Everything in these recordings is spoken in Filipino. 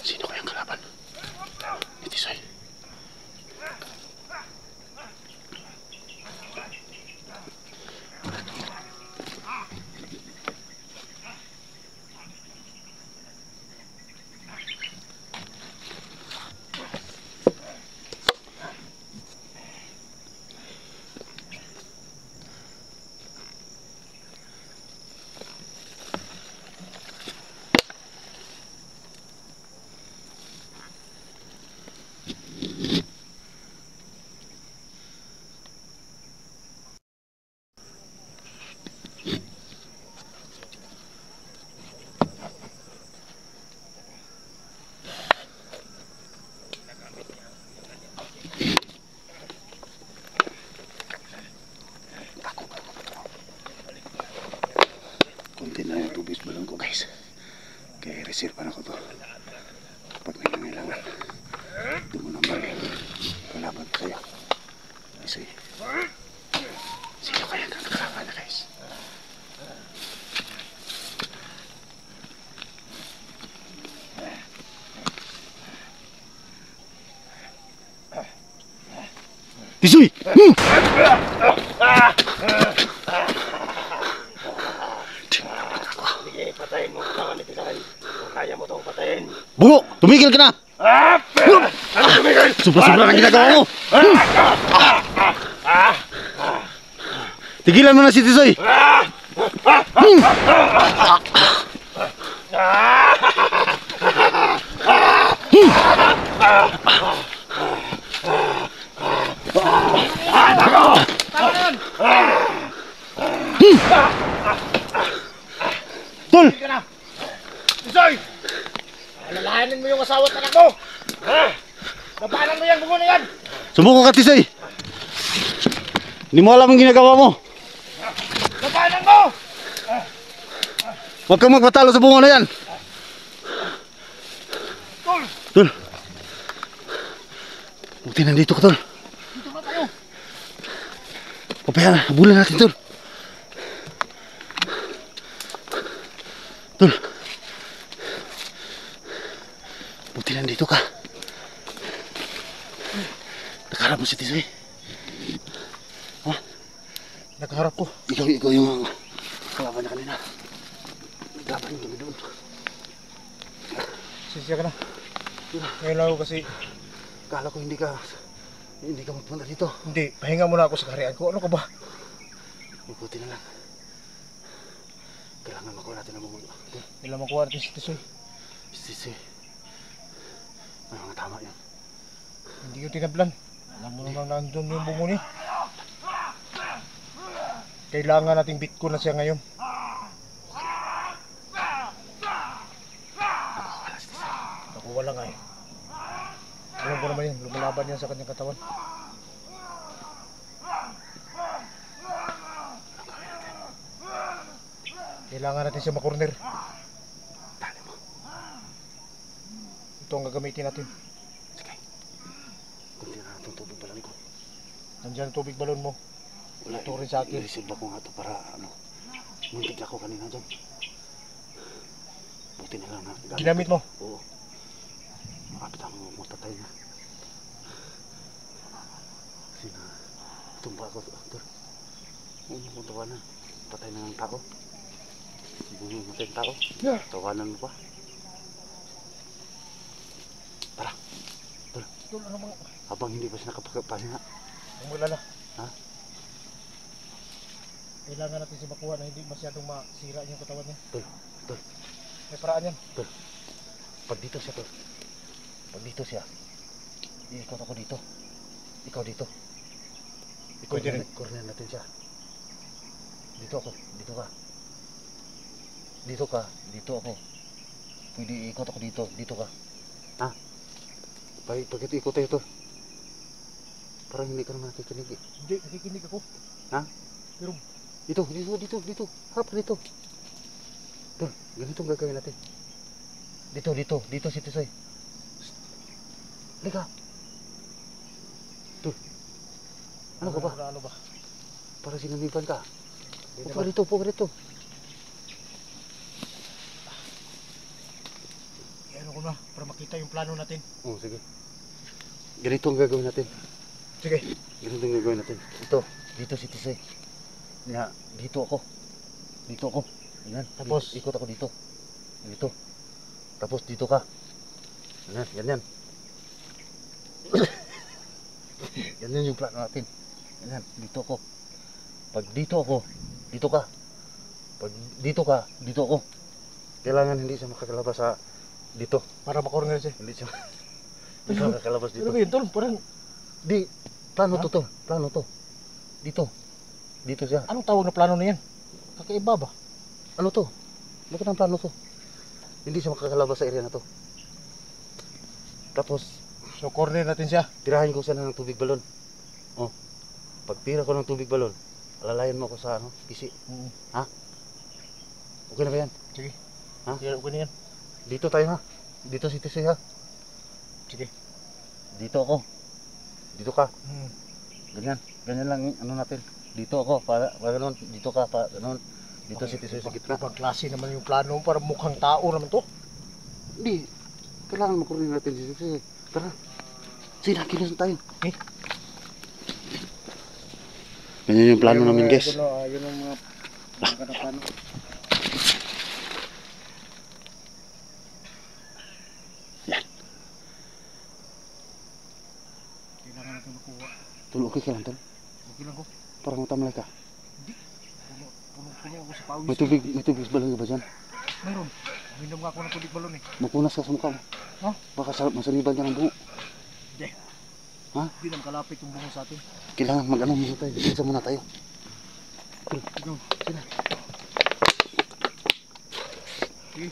Sino kayang kalaban? Ni Tisoy. Kunti na yung tubig balon ko, guys. Kaya i-reserve na ko to. Pag may nangailangan, ito mo nang bali. Kalaban ko sa'yo. Tisoy. Sino kaya kang kalaban na, guys? Tisoy! Patayin mo ang ni Tisoy. Kung kaya mo itong patayin. Bungo! Tumigil ka na! Ano tumigil? Sobra-sobra ang ginagawa mo! Tigilan mo na si Tisoy! Tol! Tisoy! Alalahanin mo yung asawa at anak mo! Labanan mo yan, bungo na yan! Sumuko ka, Tisoy! Hindi mo alam ang ginagawa mo! Labanan mo! Huwag kang magpatalo sa bungo na yan! Tol! Tol! Buti nandito ka, Tol! Dito na tayo! Papayan, habulan natin, Tol! Tol! Buti nandito ka! Nakaharap mo si Tisoy! Ha? Nakaharap ko. Ikaw yung kalaban na kanina. Naglaban kami doon. Sisya ka na. Ngayon lang ako kasi Kala ko hindi ka magpunta dito. hindi, pahinga muna ako sa kaharian ko. Ano ka ba? Mabuti na lang. Kailangan makuha natin ang bungo. Kailan makuha natin si Tisoy. Tisoy. May mga tama yan. Hindi ko tinablan. Alam mo namang nandun yung bungo niya. Kailangan nating bitko na siya ngayon. Nakawala si Tisoy. Nakuha lang eh. Alam ko naman yun, lumalaban yan sa kanyang katawan. Kailangan natin siya makorner. Tali mo. Ito ang gagamitin natin. Sige. Kunti na natin tubig balon ko. Nandiyan ang tubig balon mo. Wala Ito rin sa akin. I-receive ako nga ito para muntik ako kanina dyan. Buti na lang na. Ginamit mo? Oo. Makapit ako matatay na. Kasi na tumba ako. Kung tawanan. Patay na ng tao. Buhay matay ng tao. Yeah. Tawanan mo pa. Tara. Tol, ano mga... Habang hindi pa siya nakapagpapahinga. Huwag mo lala. Ha? Kailangan natin si makuha na hindi masyadong masira yung katawan niya. Tol. May paraan yan. Pag dito siya, tol. Pag dito siya. Iikot ako dito. Ikaw dito. Pwede rin. Corner natin siya. Dito ako. Dito ka. Dito ka. Dito ako. Pwede ikot ako dito. Dito ka. Ha? Pag ito ikot tayo, tol. Parang hindi ka naman nakikinig eh. Hindi, nakikinig ako. Ha? Pero... Dito. Hap, dito. Tol, ganito ang gagawin natin. Dito si Tisoy. Liga. Tol. Ano ka ba? Ano ba? Para sinamipan ka. Hindi Upo rito. Ano ko na, para makita yung plano natin. Oh, sige. Ganito ang gagawin natin. Sige. Ganito ang gagawin natin. Dito si Tisoy. Dito ako. Yan. Tapos? Ikot ako dito. Tapos dito ka. Ganyan. Ganyan yung plano natin. Ganyan, dito ako. Pag dito ako, dito ka. Pag dito ka, dito ako. Kailangan hindi siya makakalabas sa dito. Para makorner siya. Hindi siya makakalabas dito. Ano ba yun, tol? Parang... Di, plano to. Dito siya. Anong tawag na plano na yan? Kakaiba ba? Ano to? Magandang plano to. Hindi siya makakalabas sa area na to. Tapos, So, corner natin siya. tirahin ko siya ng tubig balon. Oh. Pag tira ko ng tubig balon, alalayan mo ako sa pisi. Ha? Okay na ba yan? Sige. Ha? Sige, okay na yan. Dito tayo ha. Dito si Tisoy ha. Sige. Dito ako. Dito ka. Hmm. Ganyan lang ano natin. Dito ako, para ganoon. Dito ka, ganoon. Dito si Tisoy sa gitna. Ibang klase naman yung plano mo, para mukhang tao naman to. Hindi. Kailangan makurin natin si Tisoy. Tara. Sige na, kilos tayo. Ganyan yung plano namin, guys. Yun ang mga plano. Yan. Kailangan natin makuha. Tol, okay ka lang, tol. Okay lang ko. Parang matamlay ka. Hindi. Puno ako sa pawis. May tubig ba lang ba dyan? Meron. Uminom nga ako ng tubig balon eh. Magpunas ka sa mukha mo. Ha? Baka masaliban ka ng buho. Hindi. Ha? Hindi naman kalapit yung bungo sa atin. Kailangan mag-ano muna tayo. Isa muna tayo. Ikaw. Sila. Sige.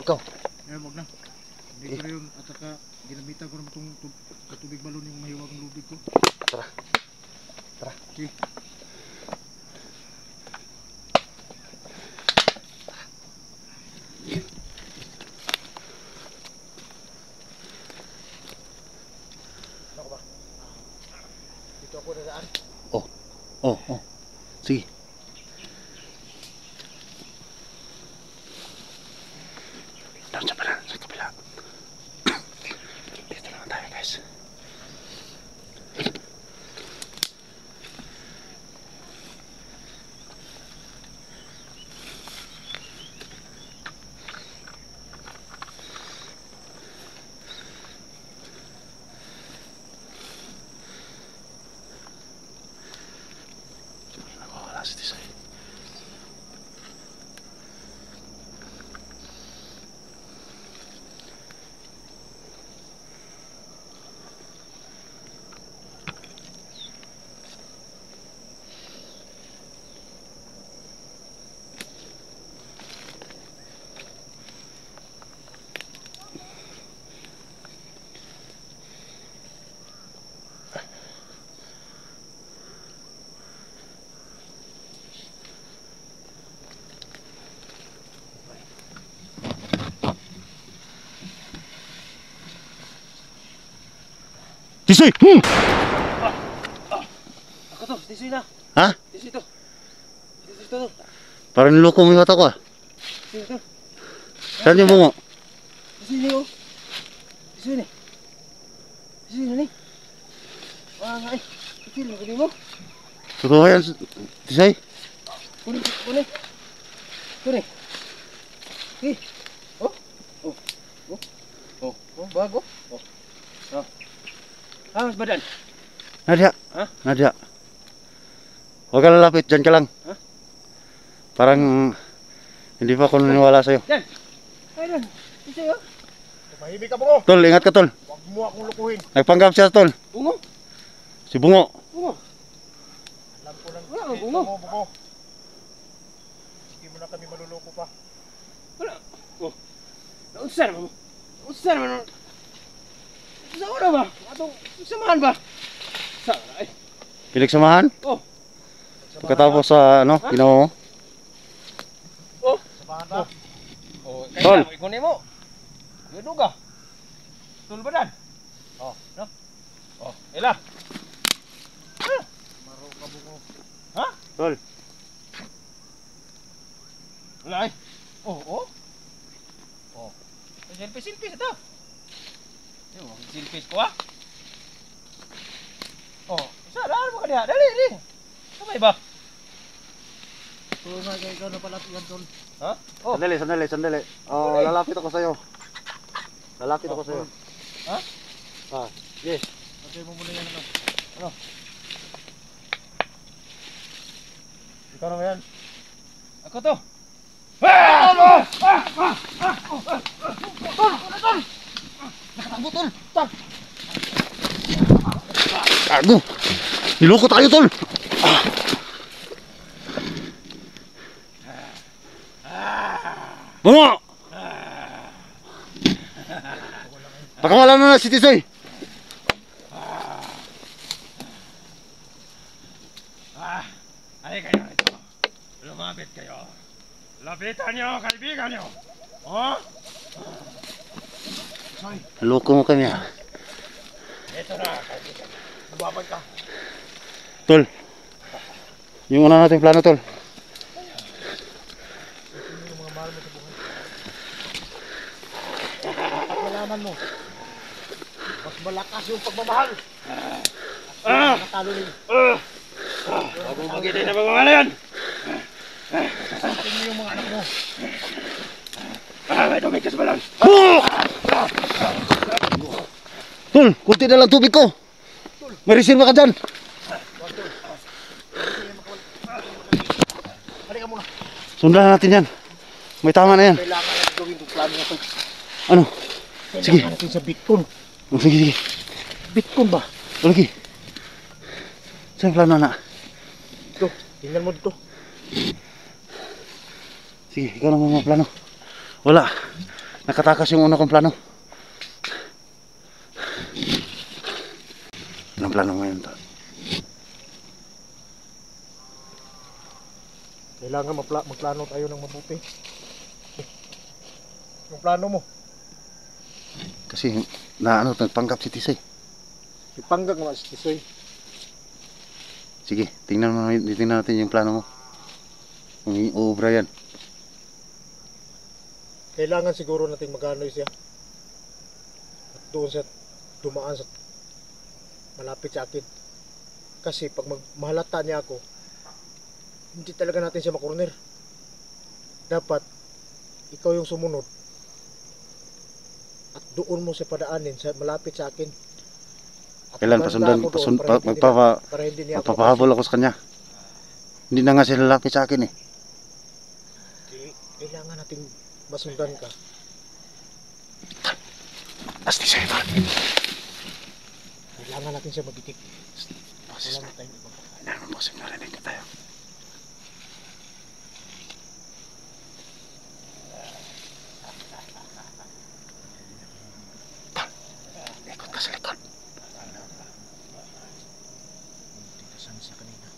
Ikaw. Wag na. Hindi ko rin at saka ginamitan ko naman itong tubig balon yung mahiwag ng lubig ko. Tara. Sige. Ano ko ba? Dito ako dadaan. Oh. Sige. Doon sa kabila. Dito naman tayo, guys. Nakawala si Tisoy. Tisoy! Ako to, Tisoy na. Ha? Tisoy to. Tisoy to. Parang niloko mo yung mata ko ah. Tisoy to. Saan yung bungo? Tisoy ni oh. Tisoy ni. Tisoy na ni. Wala nga eh. Tisoy mo. Totoo yan, Tisay? Kunin. Kunin. Eh. Oh. Bago. Oh. Mas badan. Nadia. Ha? Nadia. Huwag ka lalapit, dyan ka lang. Ha? Parang hindi pa ako naniwala sa'yo. Yan. Ayun. Isa yun. Mahimik ka, Bungo. Tol, ingat ka, Tol. Huwag mo akong lukuhin. Nagpanggap siya, Tol. Bungo? Si Bungo. Bungo. Alam ko lang. Wala kang Bungo. Bungo. Hindi mo na kami maluloko pa. Wala. Oh. Naunsa naman mo. Naunsa naman mo. Sa una ba? Atong samahan ba? Sa ay. Pinagsamahan? Oh. Pagkatapos sa ano, ginawa mo? Oh. Samahan ba? Oh, Tol. kaya ikunin mo. Yun ka. Tulbadan. Oh, no? Oh, ila. Maro ka, Bungo. Ha? Tol. Wala ay. Oh. Silpis ito. Yung silpis ko Oh, isa daan mo ka diha. Dali. Kamay ba? Nga kay ikaw na pala yan, Tol. Ha? Oh. Sandali. Oh, lalapit ako sa'yo. Ha? Ah, yes. Patay mo muna yan ano. Ikaw na ba yan? Ako to. Tol! Gago! Niloko tayo, Tol! Bungo! Pakawalan na si Tisoy! Ay kayo ito. Lumapit kayo. Lapitan nyo, kaibigan nyo. Oh? Niloko mo kami, ha? Ito na, kaibigan. Lumapit ka. Tol, yung una nating plano, Tol. Yung mga mahal mo sa buhay. Malaman mo. Mas malakas yung pagmamahal. Natalo nyo. Huwag mong magitin na pagmamahal yan. Sasakin mo yung mga anak mo. May tubig ka sa balang. Tol, kunti na lang tubig ko. May reserva ka dyan. Halika muna. Sundan natin yan. May tama na yan. Kailangan natin gawin itong plano na ito. Ano? Sige. Kailangan natin sa Bitcoin. Sige. Bitcoin ba? Lagi. Saan yung plano, na? Ito, tingnan mo dito. Sige, ikaw naman mga plano. Wala. Nakatakas yung una kong plano. Anong plano mo yun, Tol? Kailangan magplano tayo ng mabuti. Yung plano mo. Kasi nagpanggap si Tisay. Ipanggag naman si Tisoy. Sige, tingnan natin yung plano mo. Kung uubra yan. Kailangan siguro nating maganoy siya. At doon siya dumaan sa malapit sa akin. Kasi pag mahalata niya ako, hindi talaga natin siya makorner. Dapat ikaw yung sumunod at doon mo siya padaanin sa malapit sa akin. At Kailan maganda pasundan, ako doon para hindi niya ako magpapahabol ako sa kanya. Hindi na nga sila lapit sa akin, eh. kailangan nating masundan ka. As Tisay, Tol. Kailangan natin siya mabitik. Wala na tayong ibang Kailangan mo kasi narinig ka tayo. Ikot ka sa likod. titasan sa kanina.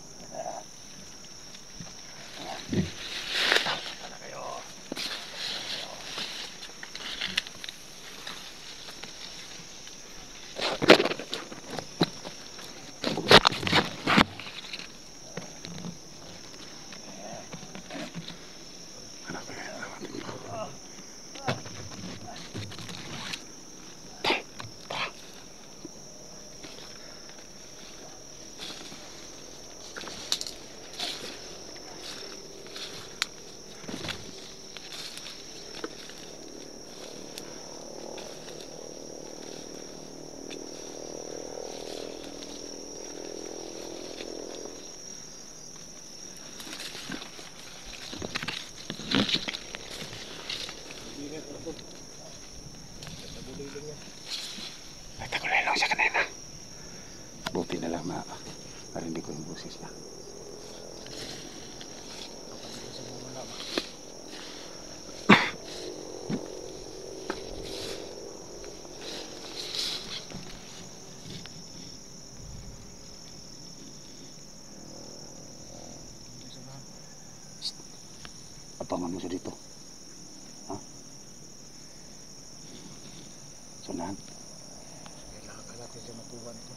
Narinig ko yung boses niya. Abangan mo siya dito. Ha? Sunahan. Kailangan natin siya matuwan ko.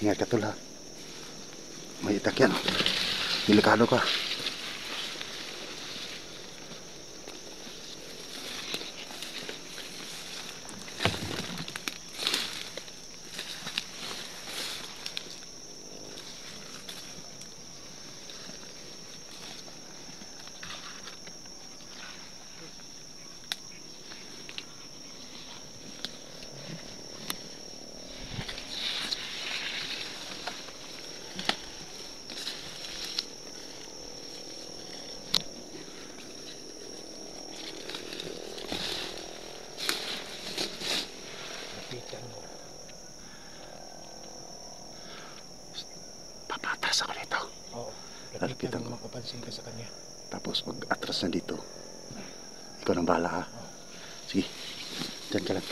Ingat ka tol ha. May itak yan. Delikado ka. Lapitan mo. Papatras ako dito. Oo. Lapitan Lapitan ko. mo. Makapansin ka sa kanya. Tapos pag atras na dito, ikaw nang bahala ha. Sige, dyan ka lang.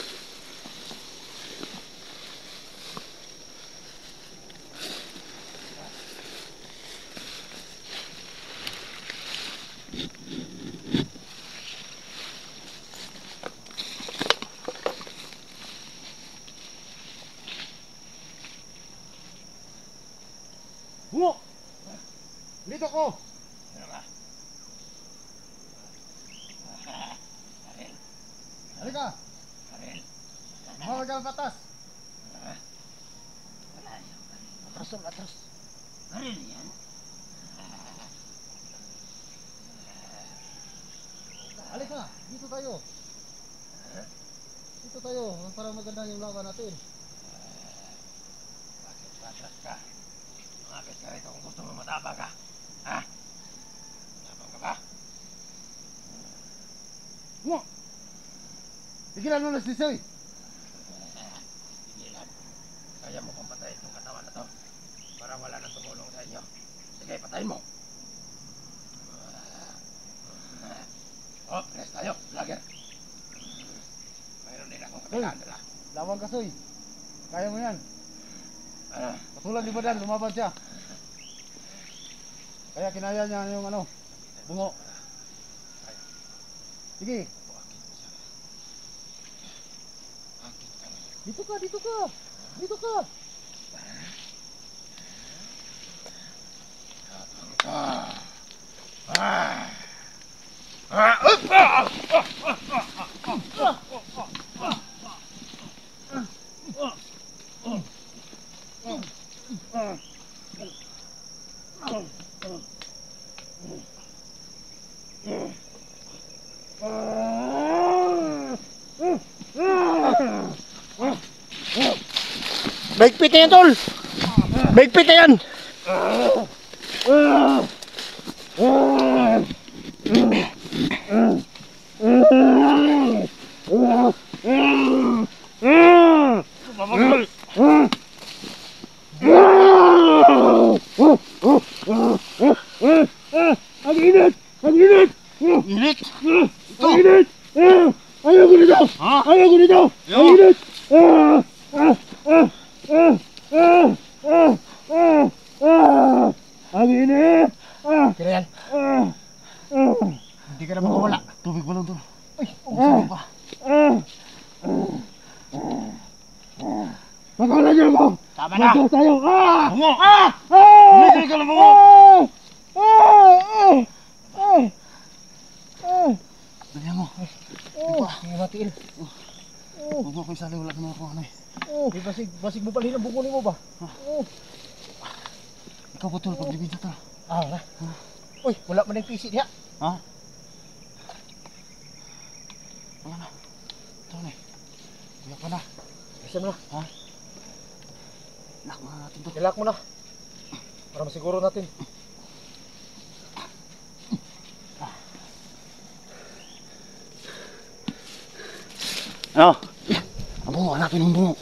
Bungo! Dito ko! Halika! Mahal ka ng patas! Atras lang, atras! Halika! Dito tayo! Dito tayo, para maganda yung laban natin. Bakit patras ka? Bakit ka rito kung gusto mo matabang ka? Ha? Matabang ka ba? Bungo! Tigilan mo na si Soy! Tigilan. Kaya mo kong patayin itong katawan na to para wala nang tumulong sa inyo. Sige, patayin mo. Oh, rest tayo, vlogger. Mayroon din akong kapilaan nila. Lawan ka, Soy! Kaya mo yan! Ano? Katulad ni Badan, lumaban siya. Kaya kinaya niya yung ano, bungo. Sige, dito ka, dito ka! Dito ka! Ah. Ah. Ah. Baigpit na yan, tol! Baigpit na yan! Ang init! Ang init! Init! Ang init! Ayaw ko nito! Ayaw ko nito! Ang init! Ang init! Kira yan. Hindi ka na makawala. Tubig mo lang doon. Ay, Sabi pa. Magkala niyo ako! Tama na! Magkala tayo! Bungo! Hindi ka na bungo! Dalihan mo. Hindi matiin. Bungo ko isali, wala naman ako ano eh. Di basig mo palhin ang bungunin mo ba? Ikaw ba tol, paglibid na tol? Wala. Uy, wala man yung pisit niya. Ha? Wala na. Ito na eh. Kuya ka na. Isa mo na. Ha? Lock muna natin to. Ilak mo na. Para masiguro natin. Ano? Ang bungo, hanapin ang bungo.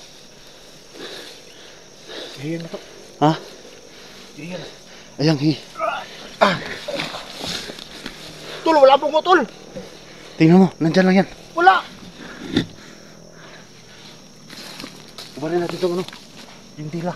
Iyan na to. Ha? Iyan. Ayan, Tol, wala pong tol. tingnan mo, nandyan lang yan. Wala. Ibarin natin ito, ano? Hindi la.